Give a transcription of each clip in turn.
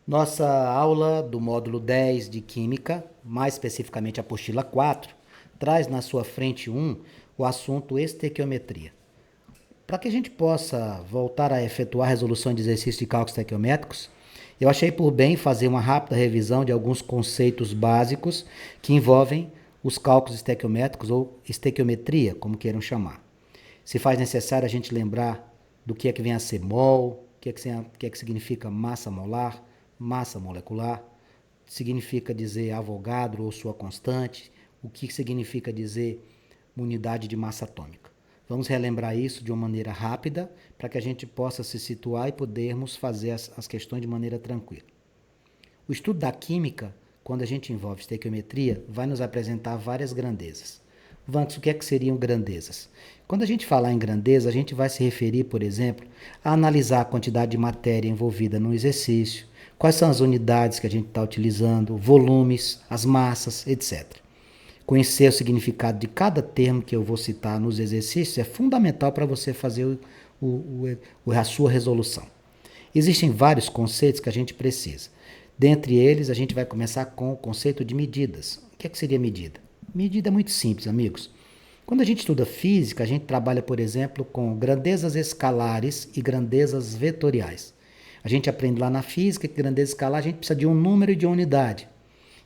Nossa aula do módulo 10 de Química, mais especificamente a apostila 4, traz na sua frente 1 o assunto estequiometria. Para que a gente possa voltar a efetuar resolução de exercícios de cálculos estequiométricos, eu achei por bem fazer uma rápida revisão de alguns conceitos básicos que envolvem os cálculos estequiométricos ou estequiometria, como queiram chamar. Se faz necessário a gente lembrar do que é que vem a ser mol, o que é que significa massa molar, massa molecular, significa dizer Avogadro ou sua constante, o que significa dizer unidade de massa atômica. Vamos relembrar isso de uma maneira rápida para que a gente possa se situar e podermos fazer as questões de maneira tranquila. O estudo da química, quando a gente envolve estequiometria, vai nos apresentar várias grandezas. Vanks, o que é que seriam grandezas? Quando a gente falar em grandeza, a gente vai se referir, por exemplo, a analisar a quantidade de matéria envolvida no exercício, quais são as unidades que a gente está utilizando, volumes, as massas, etc. Conhecer o significado de cada termo que eu vou citar nos exercícios é fundamental para você fazer a sua resolução. Existem vários conceitos que a gente precisa. Dentre eles, a gente vai começar com o conceito de medidas. O que é que seria medida? Medida é muito simples, amigos. Quando a gente estuda física, a gente trabalha, por exemplo, com grandezas escalares e grandezas vetoriais. A gente aprende lá na física que grandeza escalar a gente precisa de um número e de uma unidade.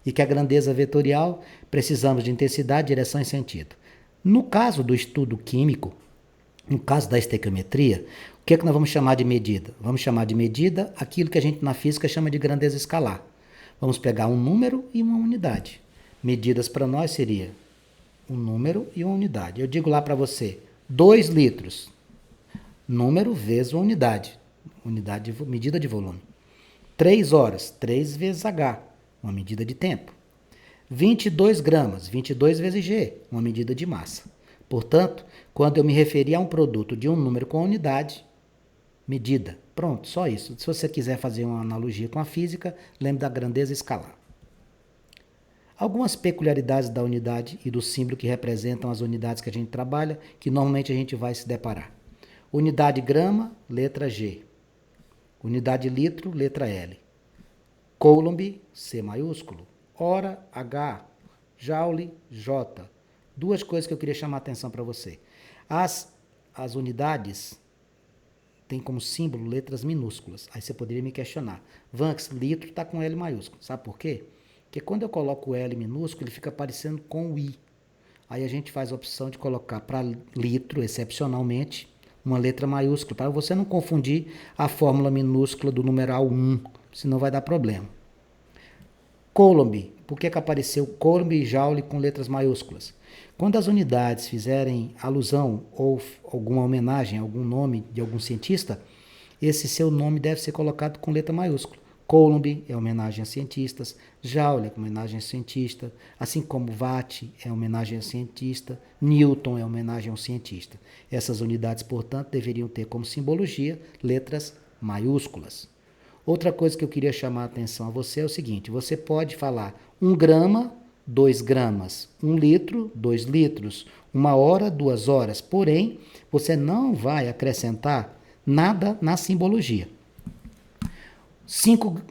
E que a grandeza vetorial precisamos de intensidade, direção e sentido. No caso do estudo químico, no caso da estequiometria, o que é que nós vamos chamar de medida? Vamos chamar de medida aquilo que a gente na física chama de grandeza escalar. Vamos pegar um número e uma unidade. Medidas para nós seria um número e uma unidade. Eu digo lá para você, 2 litros, número vezes uma unidade, medida de volume. 3 horas, 3 vezes H, uma medida de tempo. 22 gramas, 22 vezes G, uma medida de massa. Portanto, quando eu me referir a um produto de um número com unidade, medida. Pronto, só isso. Se você quiser fazer uma analogia com a física, lembre da grandeza escalar. Algumas peculiaridades da unidade e do símbolo que representam as unidades que a gente trabalha, que normalmente a gente vai se deparar. Unidade grama, letra G. Unidade litro, letra L. Coulomb, C maiúsculo. Hora, H. Joule, J. Duas coisas que eu queria chamar a atenção para você. As unidades têm como símbolo letras minúsculas. Aí você poderia me questionar. Vanks, litro está com L maiúsculo. Sabe por quê? Porque quando eu coloco o L minúsculo, ele fica parecendo com o I. Aí a gente faz a opção de colocar para litro, excepcionalmente, uma letra maiúscula, para você não confundir a fórmula minúscula do numeral 1, senão vai dar problema. Coulomb, por que apareceu Coulomb e Joule com letras maiúsculas? Quando as unidades fizerem alusão ou alguma homenagem a algum nome de algum cientista, esse seu nome deve ser colocado com letra maiúscula. Coulomb é homenagem a cientistas, Joule é homenagem a cientista, assim como Watt é homenagem a cientista, Newton é homenagem a um cientista. Essas unidades, portanto, deveriam ter como simbologia letras maiúsculas. Outra coisa que eu queria chamar a atenção a você é o seguinte, você pode falar 1 grama, 2 gramas, 1 litro, 2 litros, 1 hora, 2 horas, porém, você não vai acrescentar nada na simbologia.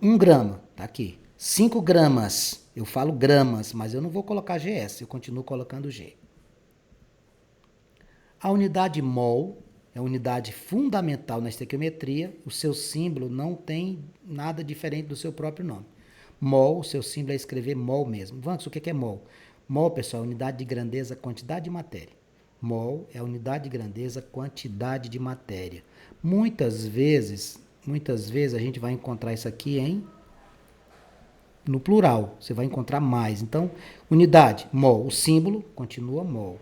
1 grama, tá aqui. 5 gramas, eu falo gramas, mas eu não vou colocar GS, eu continuo colocando G. A unidade mol é a unidade fundamental na estequiometria, o seu símbolo não tem nada diferente do seu próprio nome. Mol, o seu símbolo é escrever mol mesmo. Vanks, o que é mol? Mol, pessoal, é unidade de grandeza, quantidade de matéria. Mol é a unidade de grandeza, quantidade de matéria. Muitas vezes a gente vai encontrar isso aqui no plural, você vai encontrar mais. Então, unidade, mol, o símbolo continua mol.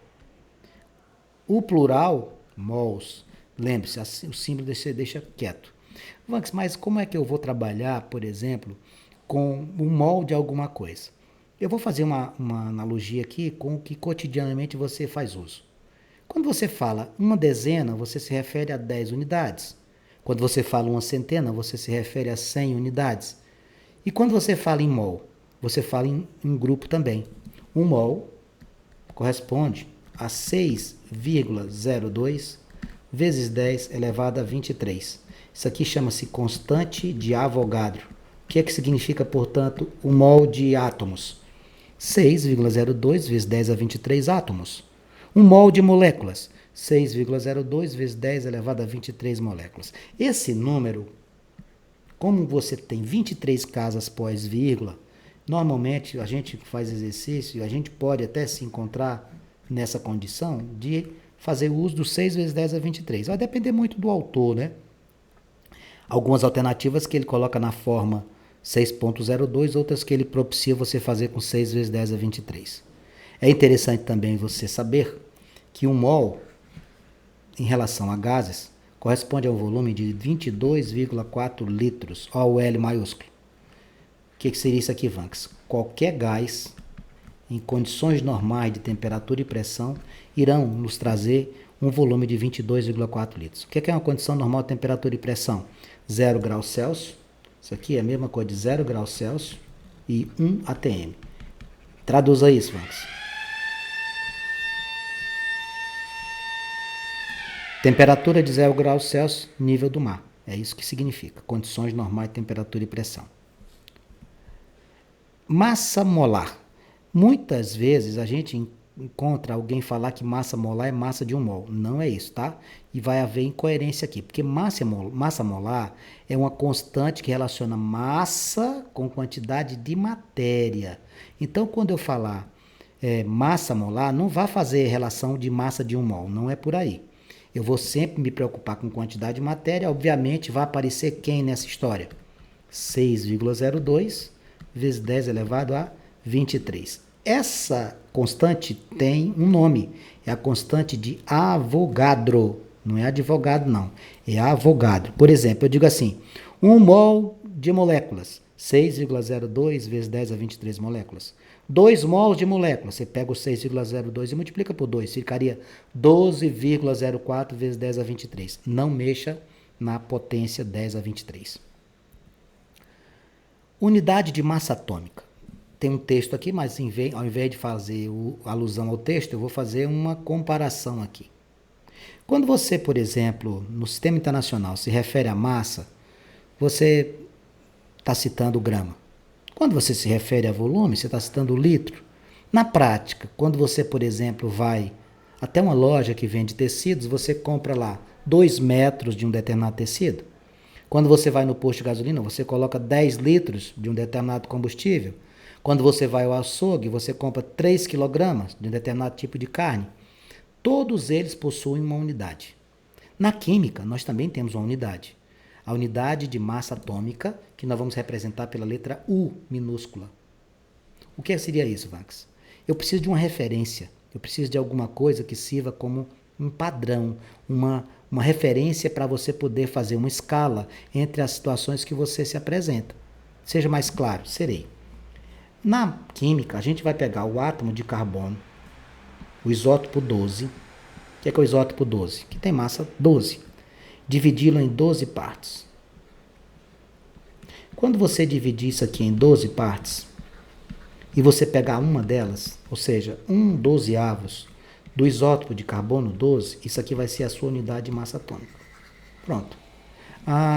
O plural, mols, lembre-se, o símbolo você deixa quieto. Vanks, mas como é que eu vou trabalhar, por exemplo, com o mol de alguma coisa? Eu vou fazer uma analogia aqui com o que cotidianamente você faz uso. Quando você fala uma dezena, você se refere a 10 unidades. Quando você fala uma centena, você se refere a 100 unidades. E quando você fala em mol, você fala em grupo também. Um mol corresponde a 6,02 vezes 10 elevado a 23. Isso aqui chama-se constante de Avogadro. que é que significa, portanto, o mol de átomos? 6,02 vezes 10 a 23 átomos. Um mol de moléculas, 6,02 vezes 10 elevado a 23 moléculas. Esse número, como você tem 23 casas pós vírgula, normalmente a gente faz exercício, a gente pode até se encontrar nessa condição de fazer uso do 6 vezes 10 a 23. Vai depender muito do autor, né? Algumas alternativas que ele coloca na forma 6,02, outras que ele propicia você fazer com 6 vezes 10 a 23. É interessante também você saber que um mol, em relação a gases, corresponde a um volume de 22,4 litros, ó, o L maiúsculo. O que seria isso aqui, Vanks? Qualquer gás, em condições normais de temperatura e pressão, irão nos trazer um volume de 22,4 litros. O que é uma condição normal de temperatura e pressão? 0 graus Celsius, isso aqui é a mesma coisa de 0 graus Celsius e 1 atm. Traduza isso, Vanks. Temperatura de 0 graus Celsius, nível do mar. É isso que significa, condições normais de temperatura e pressão. Massa molar. Muitas vezes a gente encontra alguém falar que massa molar é massa de um mol. Não é isso, tá? E vai haver incoerência aqui, porque massa molar é uma constante que relaciona massa com quantidade de matéria. Então, quando eu falar massa molar, não vai fazer relação de massa de um mol, não é por aí. Eu vou sempre me preocupar com quantidade de matéria, obviamente vai aparecer quem nessa história? 6,02 vezes 10 elevado a 23. Essa constante tem um nome, é a constante de Avogadro, não é advogado não, é Avogadro. Por exemplo, eu digo assim, 1 mol de moléculas, 6,02 vezes 10 a 23 moléculas. 2 mols de moléculas, você pega o 6,02 e multiplica por 2, ficaria 12,04 vezes 10 a 23. Não mexa na potência 10 a 23. Unidade de massa atômica. Tem um texto aqui, mas ao invés de fazer alusão ao texto, eu vou fazer uma comparação aqui. Quando você, por exemplo, no sistema internacional se refere à massa, você está citando grama. Quando você se refere a volume, você está citando litro. Na prática, quando você, por exemplo, vai até uma loja que vende tecidos, você compra lá 2 metros de um determinado tecido. Quando você vai no posto de gasolina, você coloca 10 litros de um determinado combustível. Quando você vai ao açougue, você compra 3 quilogramas de um determinado tipo de carne. Todos eles possuem uma unidade. Na química, nós também temos uma unidade. A unidade de massa atômica, que nós vamos representar pela letra U minúscula. O que seria isso, Vanks? Eu preciso de uma referência. Eu preciso de alguma coisa que sirva como um padrão, uma referência para você poder fazer uma escala entre as situações que você se apresenta. Seja mais claro, serei. Na química, a gente vai pegar o átomo de carbono, o isótopo 12. O que é o isótopo 12? Que tem massa 12. Dividi-lo em 12 partes. Quando você dividir isso aqui em 12 partes, e você pegar uma delas, ou seja, 1/12 do isótopo de carbono 12, isso aqui vai ser a sua unidade de massa atômica. Pronto.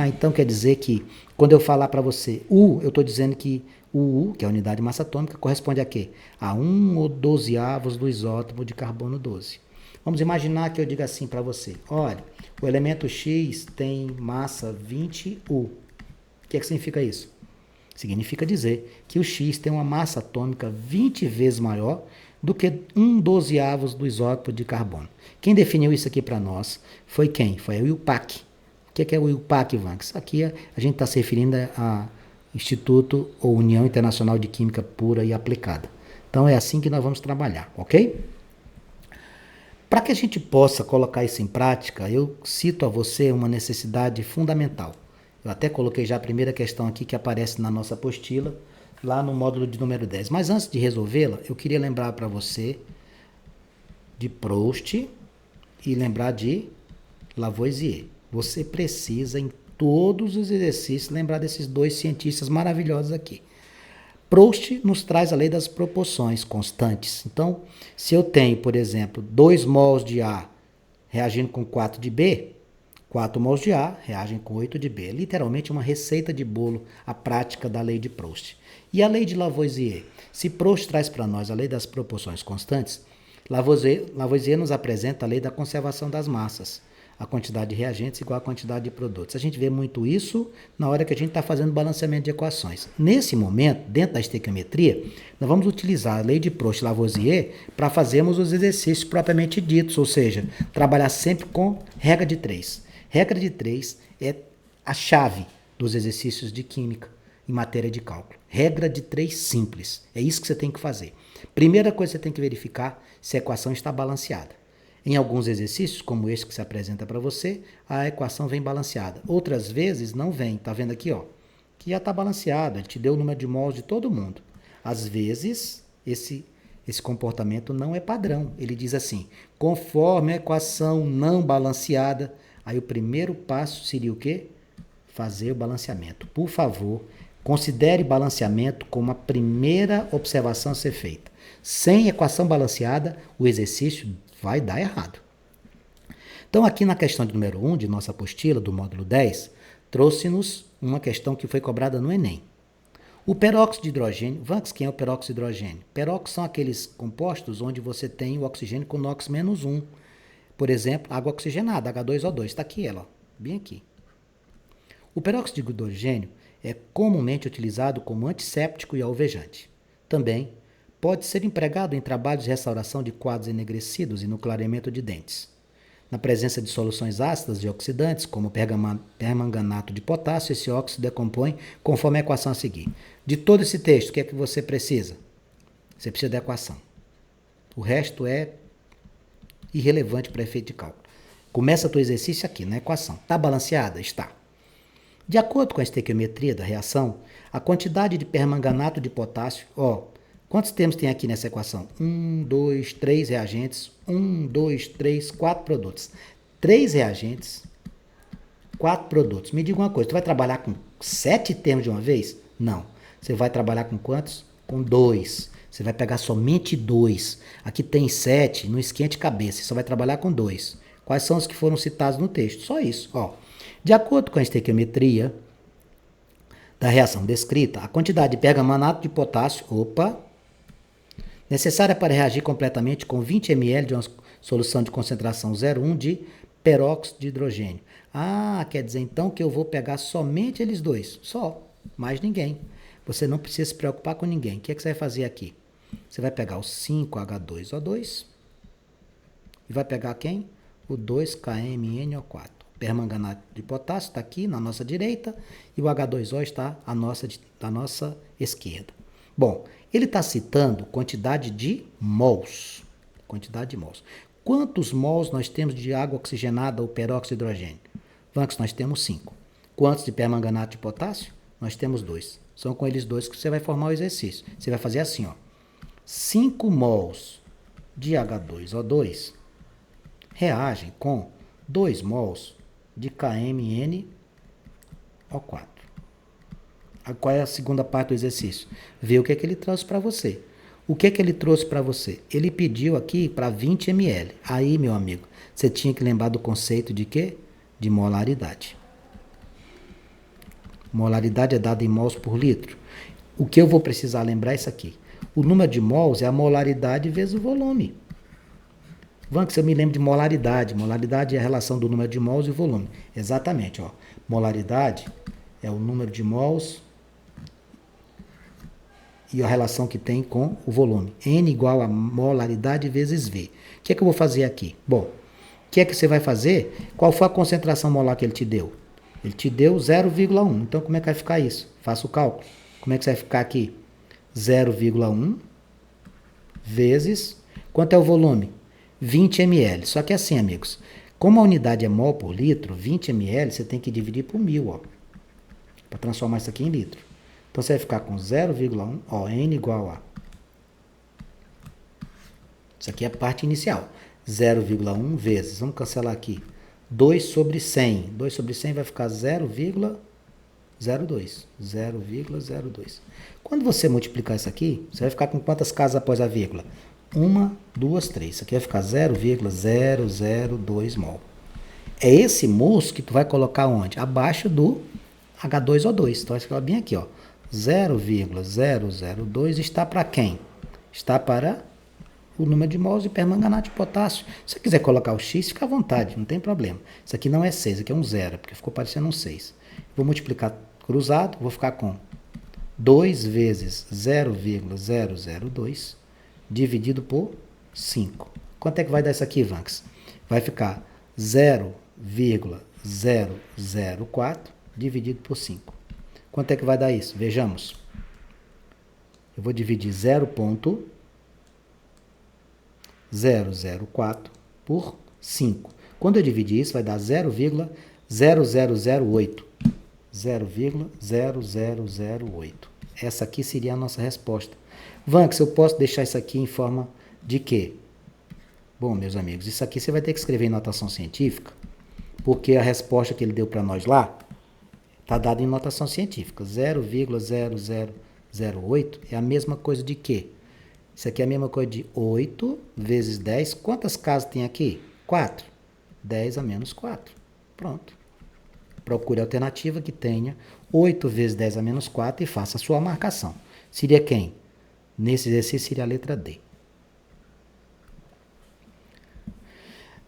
Então quer dizer que, quando eu falar para você U, eu estou dizendo que o U, que é a unidade de massa atômica, corresponde a quê? A 1/12 do isótopo de carbono 12. Vamos imaginar que eu diga assim para você, olha, o elemento X tem massa 20U. O que significa isso? Significa dizer que o X tem uma massa atômica 20 vezes maior do que 1/12 do isótopo de carbono. Quem definiu isso aqui para nós foi quem? Foi o IUPAC. O que é o IUPAC, Vanks? Aqui a gente está se referindo a Instituto ou União Internacional de Química Pura e Aplicada. Então é assim que nós vamos trabalhar, ok? Para que a gente possa colocar isso em prática, eu cito a você uma necessidade fundamental. Eu até coloquei já a primeira questão aqui que aparece na nossa apostila, lá no módulo de número 10. Mas antes de resolvê-la, eu queria lembrar para você de Proust e lembrar de Lavoisier. Você precisa, em todos os exercícios, lembrar desses dois cientistas maravilhosos aqui. Proust nos traz a lei das proporções constantes. Então, se eu tenho, por exemplo, 2 mols de A reagindo com 4 de B, 4 mols de A reagem com 8 de B. Literalmente uma receita de bolo, a prática da lei de Proust. E a lei de Lavoisier? Se Proust traz para nós a lei das proporções constantes, Lavoisier nos apresenta a lei da conservação das massas. A quantidade de reagentes igual à quantidade de produtos. A gente vê muito isso na hora que a gente está fazendo balanceamento de equações. Nesse momento, dentro da estequiometria, nós vamos utilizar a lei de Proust e Lavoisier para fazermos os exercícios propriamente ditos, ou seja, trabalhar sempre com regra de 3. Regra de 3 é a chave dos exercícios de química em matéria de cálculo. Regra de 3 simples. É isso que você tem que fazer. Primeira coisa que você tem que verificar se a equação está balanceada. Em alguns exercícios, como este que se apresenta para você, a equação vem balanceada. Outras vezes não vem. Está vendo aqui, ó? Que já está balanceado. Ele te deu o número de mols de todo mundo. Às vezes, esse comportamento não é padrão. Ele diz assim, conforme a equação não balanceada, aí o primeiro passo seria o quê? Fazer o balanceamento. Por favor, considere balanceamento como a primeira observação a ser feita. Sem equação balanceada, o exercício vai dar errado. Então, aqui na questão de número 1 de nossa apostila, do módulo 10, trouxe-nos uma questão que foi cobrada no Enem. O peróxido de hidrogênio, Vanks, quem é o peróxido de hidrogênio? Peróxidos são aqueles compostos onde você tem o oxigênio com NOx-1. Por exemplo, água oxigenada, H2O2. Está aqui ela, ó, bem aqui. O peróxido de hidrogênio é comumente utilizado como antisséptico e alvejante. Também pode ser empregado em trabalhos de restauração de quadros enegrecidos e no clareamento de dentes. Na presença de soluções ácidas de oxidantes, como permanganato de potássio, esse óxido decompõe conforme a equação a seguir. De todo esse texto, o que é que você precisa? Você precisa da equação. O resto é irrelevante para efeito de cálculo. Começa o teu exercício aqui, na equação. Está balanceada? Está. De acordo com a estequiometria da reação, a quantidade de permanganato de potássio, quantos termos tem aqui nessa equação? 1, 2, 3 reagentes. 1, 2, 3, 4 produtos. 3 reagentes, 4 produtos. Me diga uma coisa, tu vai trabalhar com 7 termos de uma vez? Não. Você vai trabalhar com quantos? Com 2. Você vai pegar somente 2. Aqui tem 7, não esquente cabeça. Você só vai trabalhar com 2. Quais são os que foram citados no texto? Só isso. De acordo com a estequiometria da reação descrita, a quantidade de permanganato de potássio, necessária para reagir completamente com 20 ml de uma solução de concentração 0,1 de peróxido de hidrogênio. Quer dizer então que eu vou pegar somente eles dois, só, mais ninguém. Você não precisa se preocupar com ninguém. O que é que você vai fazer aqui? Você vai pegar o 5H2O2 e vai pegar quem? O 2KMNO4. Permanganato de potássio está aqui na nossa direita e o H2O está à nossa esquerda. Bom, ele está citando quantidade de mols. Quantidade de mols. Quantos mols nós temos de água oxigenada ou peróxido de hidrogênio? Vanks, nós temos 5. Quantos de permanganato de potássio? Nós temos 2. São com eles dois que você vai formar o exercício. Você vai fazer assim, 5 mols de H2O2 reagem com 2 mols de KMNO4. Qual é a segunda parte do exercício? Ver o que é que ele trouxe para você. O que é que ele trouxe para você? Ele pediu aqui para 20 ml. Aí, meu amigo, você tinha que lembrar do conceito de quê? De molaridade. Molaridade é dada em mols por litro. O que eu vou precisar lembrar é isso aqui. O número de mols é a molaridade vezes o volume. Vanks, eu me lembro de molaridade. Molaridade é a relação do número de mols e o volume. Exatamente, Molaridade é o número de mols e a relação que tem com o volume. N igual a molaridade vezes V. O que é que eu vou fazer aqui? Bom, o que é que você vai fazer? Qual foi a concentração molar que ele te deu? Ele te deu 0,1. Então, como é que vai ficar isso? Faça o cálculo. Como é que vai ficar aqui? 0,1 vezes... Quanto é o volume? 20 ml. Só que assim, amigos, como a unidade é mol por litro, 20 ml você tem que dividir por 1000, para transformar isso aqui em litro. Então, você vai ficar com 0,1, N igual a... Isso aqui é a parte inicial. 0,1 vezes, vamos cancelar aqui, 2 sobre 100. 2 sobre 100 vai ficar 0,02. 0,02. Quando você multiplicar isso aqui, você vai ficar com quantas casas após a vírgula? 1, 2, 3. Isso aqui vai ficar 0,002 mol. É esse moço que tu vai colocar onde? Abaixo do H2O2. Então, vai bem aqui, ó. 0,002 está para quem? Está para o número de mols de permanganato de potássio. Se você quiser colocar o X, fica à vontade, não tem problema. Isso aqui não é 6, aqui é um 0, porque ficou parecendo um 6. Vou multiplicar cruzado, vou ficar com 2 vezes 0,002 dividido por 5. Quanto é que vai dar isso aqui, Vanks? Vai ficar 0,004 dividido por 5. Quanto é que vai dar isso? Vejamos. Eu vou dividir 0,004 por 5. Quando eu dividir isso, vai dar 0,0008. 0,0008. Essa aqui seria a nossa resposta. Vanks, eu posso deixar isso aqui em forma de quê? Bom, meus amigos, isso aqui você vai ter que escrever em notação científica, porque a resposta que ele deu para nós lá está dada em notação científica. 0,0008 é a mesma coisa de quê? Isso aqui é a mesma coisa de 8 vezes 10. Quantas casas tem aqui? 4. 10 a menos 4. Pronto. Procure a alternativa que tenha 8 vezes 10 a menos 4 e faça a sua marcação. Seria quem? Nesse exercício seria a letra D.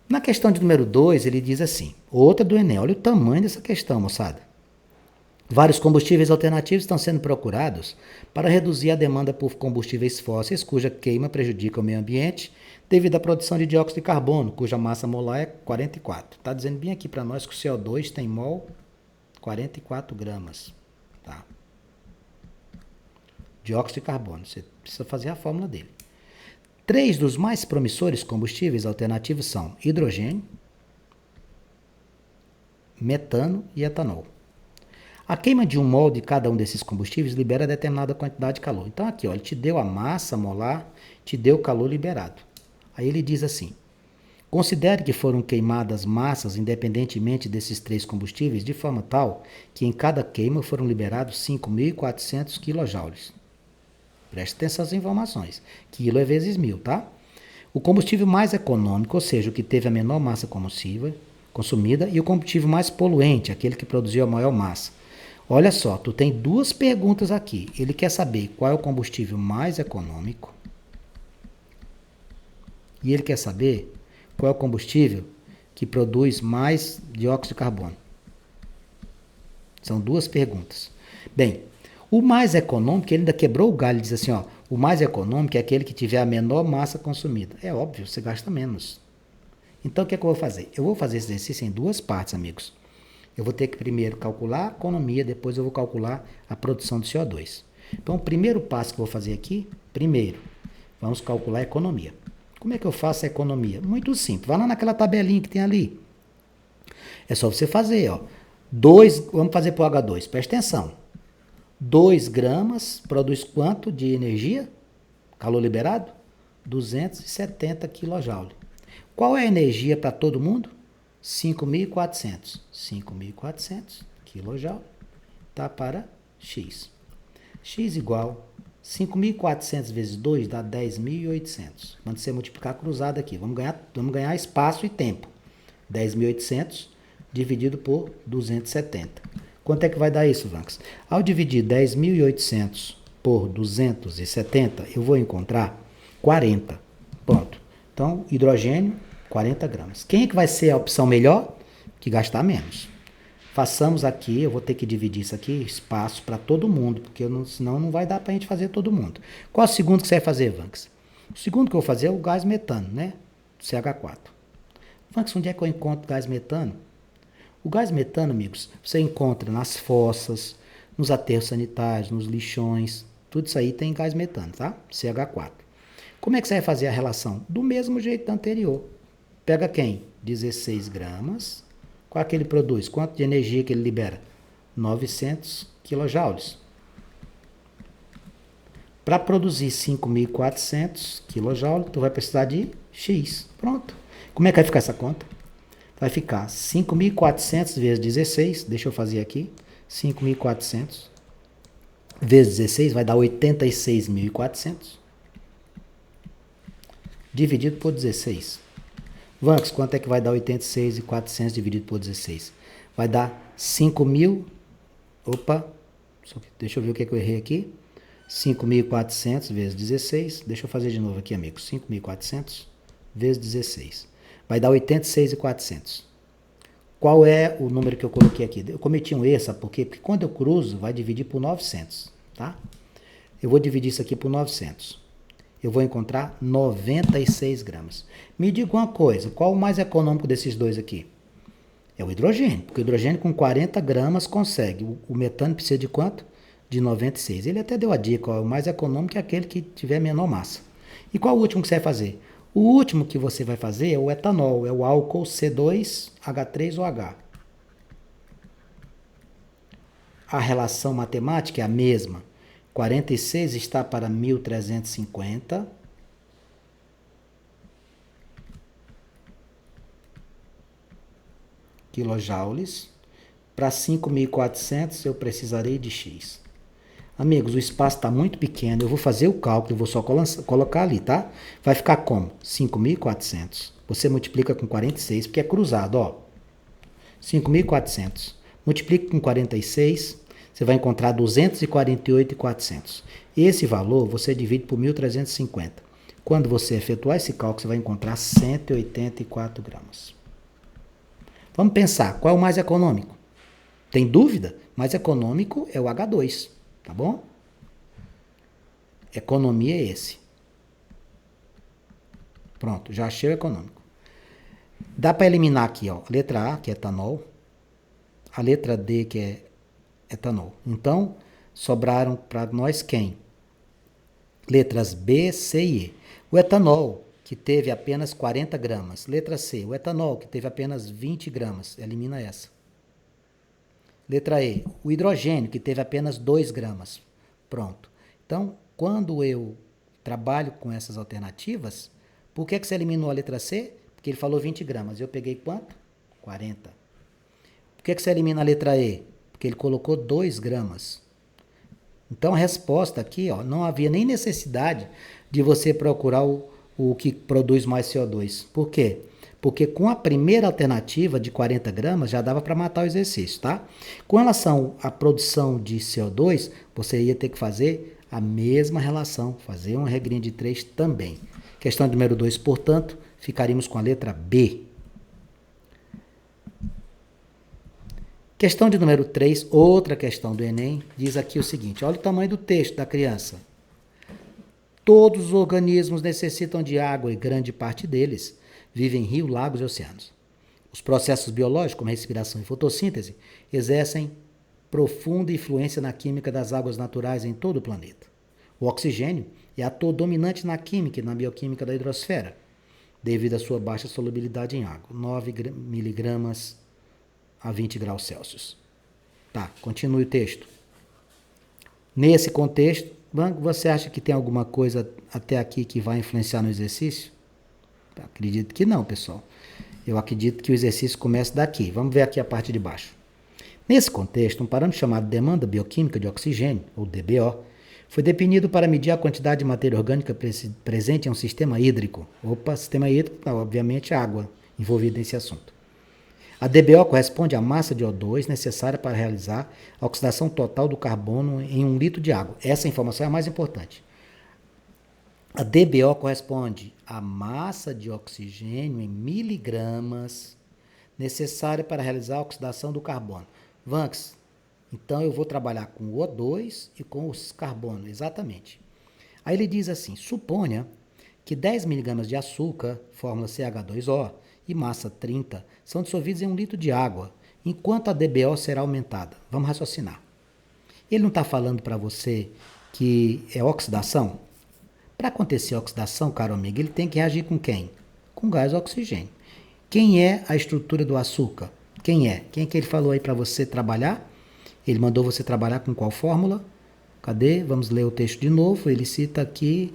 Na questão de número 2, ele diz assim, outra do Enem. Olha o tamanho dessa questão, moçada. Vários combustíveis alternativos estão sendo procurados para reduzir a demanda por combustíveis fósseis, cuja queima prejudica o meio ambiente, devido à produção de dióxido de carbono, cuja massa molar é 44. Está dizendo bem aqui para nós que o CO2 tem mol 44 gramas. Tá? Dióxido de carbono, você precisa fazer a fórmula dele. 3 dos mais promissores combustíveis alternativos são hidrogênio, metano e etanol. A queima de 1 mol de cada um desses combustíveis libera determinada quantidade de calor. Então aqui, ó, ele te deu a massa molar, te deu o calor liberado. Aí ele diz assim, considere que foram queimadas massas independentemente desses 3 combustíveis de forma tal que em cada queima foram liberados 5.400 kJ. Preste atenção às informações. Quilo é vezes 1000, tá? O combustível mais econômico, ou seja, o que teve a menor massa consumida, e o combustível mais poluente, aquele que produziu a maior massa. Olha só, tu tem 2 perguntas aqui. Ele quer saber qual é o combustível mais econômico e ele quer saber qual é o combustível que produz mais dióxido de carbono. São 2 perguntas. Bem, o mais econômico, ele ainda quebrou o galho e diz assim, ó, o mais econômico é aquele que tiver a menor massa consumida. É óbvio, você gasta menos. Então, o que é que eu vou fazer? Eu vou fazer esse exercício em 2 partes, amigos. Eu vou ter que primeiro calcular a economia, depois eu vou calcular a produção de CO2. Então, o primeiro passo que eu vou fazer aqui, primeiro, vamos calcular a economia. Como é que eu faço a economia? Muito simples. Vai lá naquela tabelinha que tem ali. É só você fazer, ó. Vamos fazer para o H2. Presta atenção. 2 gramas produz quanto de energia? Calor liberado? 270 kJ. Qual é a energia para todo mundo? 5.400. 5.400 kJ tá para X. X igual 5.400 vezes 2 dá 10.800. Quando você multiplicar cruzado aqui, vamos ganhar espaço e tempo. 10.800 dividido por 270. Quanto é que vai dar isso, Vanks? Ao dividir 10.800 por 270, eu vou encontrar 40. Pronto. Então, hidrogênio, 40 gramas. Quem é que vai ser a opção melhor? Que gastar menos. Façamos aqui, eu vou ter que dividir isso aqui, espaço para todo mundo, porque senão não vai dar para a gente fazer todo mundo. Qual é o segundo que você vai fazer, Vanks? O segundo que eu vou fazer é o gás metano, né? CH4. Vanks, onde é que eu encontro gás metano? O gás metano, amigos, você encontra nas fossas, nos aterros sanitários, nos lixões, tudo isso aí tem gás metano, tá? CH4. Como é que você vai fazer a relação? Do mesmo jeito da anterior. Pega quem? 16 gramas. Qual é que ele produz? Quanto de energia que ele libera? 900 kJ. Para produzir 5.400 kJ, tu vai precisar de X. Pronto. Como é que vai ficar essa conta? Vai ficar 5.400 vezes 16. Deixa eu fazer aqui. 5.400 vezes 16 vai dar 86.400. Dividido por 16. Vanks, quanto é que vai dar 86.400 dividido por 16? Vai dar 5.000. Opa, deixa eu ver o que eu errei aqui. 5.400 vezes 16. Deixa eu fazer de novo aqui, amigos. 5.400 vezes 16. Vai dar 86.400. Qual é o número que eu coloquei aqui? Eu cometi um erro, sabe por quê? Porque quando eu cruzo, vai dividir por 900, tá? Eu vou dividir isso aqui por 900. Eu vou encontrar 96 gramas. Me diga uma coisa, qual o mais econômico desses dois aqui? É o hidrogênio, porque o hidrogênio com 40 gramas consegue. O metano precisa de quanto? De 96. Ele até deu a dica, ó, o mais econômico é aquele que tiver menor massa. E qual o último que você vai fazer? O último que você vai fazer é o etanol, é o álcool C2H3OH. A relação matemática é a mesma. 46 está para 1.350. Kilojoules. Para 5.400 eu precisarei de X. Amigos, o espaço está muito pequeno, eu vou fazer o cálculo, eu vou só colocar ali, tá? Vai ficar como? 5.400. Você multiplica com 46, porque é cruzado, ó. 5.400. Multiplica com 46, você vai encontrar 248.400. Esse valor você divide por 1.350. Quando você efetuar esse cálculo, você vai encontrar 184 gramas. Vamos pensar, qual é o mais econômico? Tem dúvida? Mais econômico é o H2, tá bom? Economia é esse. Pronto, já achei o econômico. Dá para eliminar aqui, ó, a letra A, que é etanol, a letra D, que é etanol. Então, sobraram para nós quem? Letras B, C e E. O etanol, que teve apenas 40 gramas. Letra C, o etanol, que teve apenas 20 gramas. Elimina essa. Letra E, o hidrogênio, que teve apenas 2 gramas. Pronto. Então, quando eu trabalho com essas alternativas, por que você eliminou a letra C? Porque ele falou 20 gramas. Eu peguei quanto? 40. Por que você elimina a letra E? Porque ele colocou 2 gramas. Então, a resposta aqui, ó, não havia nem necessidade de você procurar o que produz mais CO2. Por quê? Porque com a primeira alternativa de 40 gramas já dava para matar o exercício, tá? Com relação à produção de CO2, você ia ter que fazer a mesma relação, fazer uma regrinha de 3 também. Questão número 2, portanto, ficaríamos com a letra B. Questão de número 3, outra questão do Enem, diz aqui o seguinte, olha o tamanho do texto da criança. Todos os organismos necessitam de água e grande parte deles vivem em rios, lagos e oceanos. Os processos biológicos, como respiração e fotossíntese, exercem profunda influência na química das águas naturais em todo o planeta. O oxigênio é ator dominante na química e na bioquímica da hidrosfera, devido à sua baixa solubilidade em água, 9 miligramas a 20 graus Celsius. Tá, continue o texto. Nesse contexto, você acha que tem alguma coisa até aqui que vai influenciar no exercício? Acredito que não, pessoal. Eu acredito que o exercício começa daqui. Vamos ver aqui a parte de baixo. Nesse contexto, um parâmetro chamado demanda bioquímica de oxigênio, ou DBO, foi definido para medir a quantidade de matéria orgânica presente em um sistema hídrico. Opa, sistema hídrico, obviamente água envolvida nesse assunto. A DBO corresponde à massa de O2 necessária para realizar a oxidação total do carbono em 1 litro de água. Essa informação é a mais importante. A DBO corresponde à massa de oxigênio em miligramas necessária para realizar a oxidação do carbono. Vanks, então eu vou trabalhar com o O2 e com os carbono, exatamente. Aí ele diz assim, suponha que 10 miligramas de açúcar, fórmula CH2O, e massa 30, são dissolvidos em 1 litro de água, enquanto a DBO será aumentada. Vamos raciocinar. Ele não está falando para você que é oxidação? Para acontecer a oxidação, caro amigo, ele tem que reagir com quem? Com gás oxigênio. Quem é a estrutura do açúcar? Quem é? Quem é que ele falou aí para você trabalhar? Ele mandou você trabalhar com qual fórmula? Cadê? Vamos ler o texto de novo. Ele cita aqui,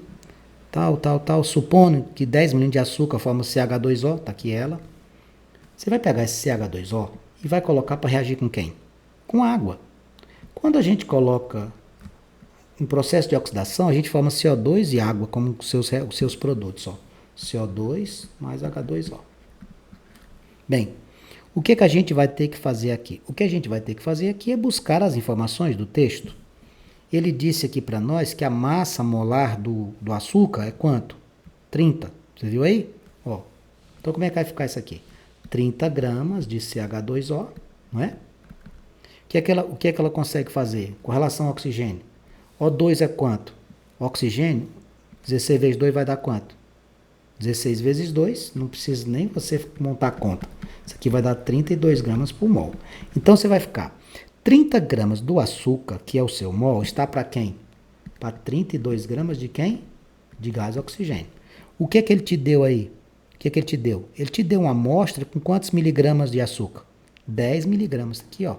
tal. Supondo que 10 mililitros de açúcar forma CH2O, está aqui ela. Você vai pegar esse CH2O e vai colocar para reagir com quem? Com água. Quando a gente coloca em processo de oxidação, a gente forma CO2 e água como os seus produtos. Ó. CO2 mais H2O. Bem, o que a gente vai ter que fazer aqui? O que a gente vai ter que fazer aqui é buscar as informações do texto. Ele disse aqui para nós que a massa molar do açúcar é quanto? 30. Você viu aí? Ó, então como é que vai ficar isso aqui? 30 gramas de CH2O, não é? O que é que ela consegue fazer com relação ao oxigênio? O2 é quanto? Oxigênio, 16 vezes 2 vai dar quanto? 16 vezes 2, não precisa nem você montar a conta. Isso aqui vai dar 32 gramas por mol. Então você vai ficar 30 gramas do açúcar, que é o seu mol, está para quem? Para 32 gramas de quem? De gás oxigênio. O que é que ele te deu aí? O que é que ele te deu? Ele te deu uma amostra com quantos miligramas de açúcar? 10 miligramas. Aqui, ó.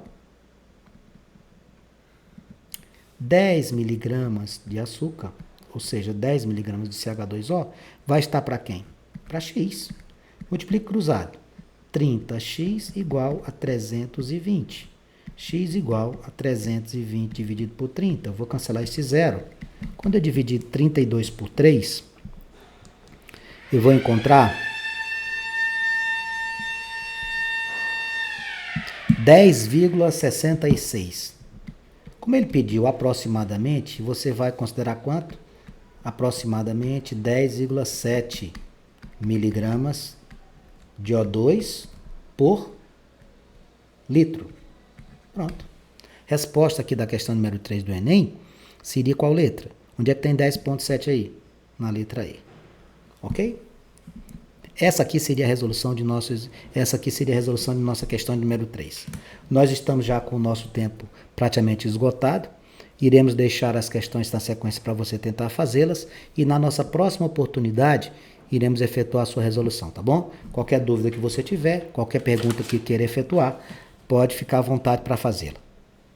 10 miligramas de açúcar, ou seja, 10 miligramas de CH2O, vai estar para quem? Para X. Multiplique cruzado. 30x igual a 320. X igual a 320 dividido por 30. Eu vou cancelar esse zero. Quando eu dividir 32 por 3, eu vou encontrar 10,66. Como ele pediu aproximadamente, você vai considerar quanto? Aproximadamente 10,7 miligramas de O2 por litro. Pronto. Resposta aqui da questão número 3 do Enem seria qual letra? Onde é que tem 10,7 aí? Na letra E. Ok? Essa aqui seria a resolução de nossa questão número 3. Nós estamos já com o nosso tempo praticamente esgotado. Iremos deixar as questões na sequência para você tentar fazê-las e na nossa próxima oportunidade iremos efetuar a sua resolução, tá bom? Qualquer dúvida que você tiver, qualquer pergunta que queira efetuar, pode ficar à vontade para fazê-la.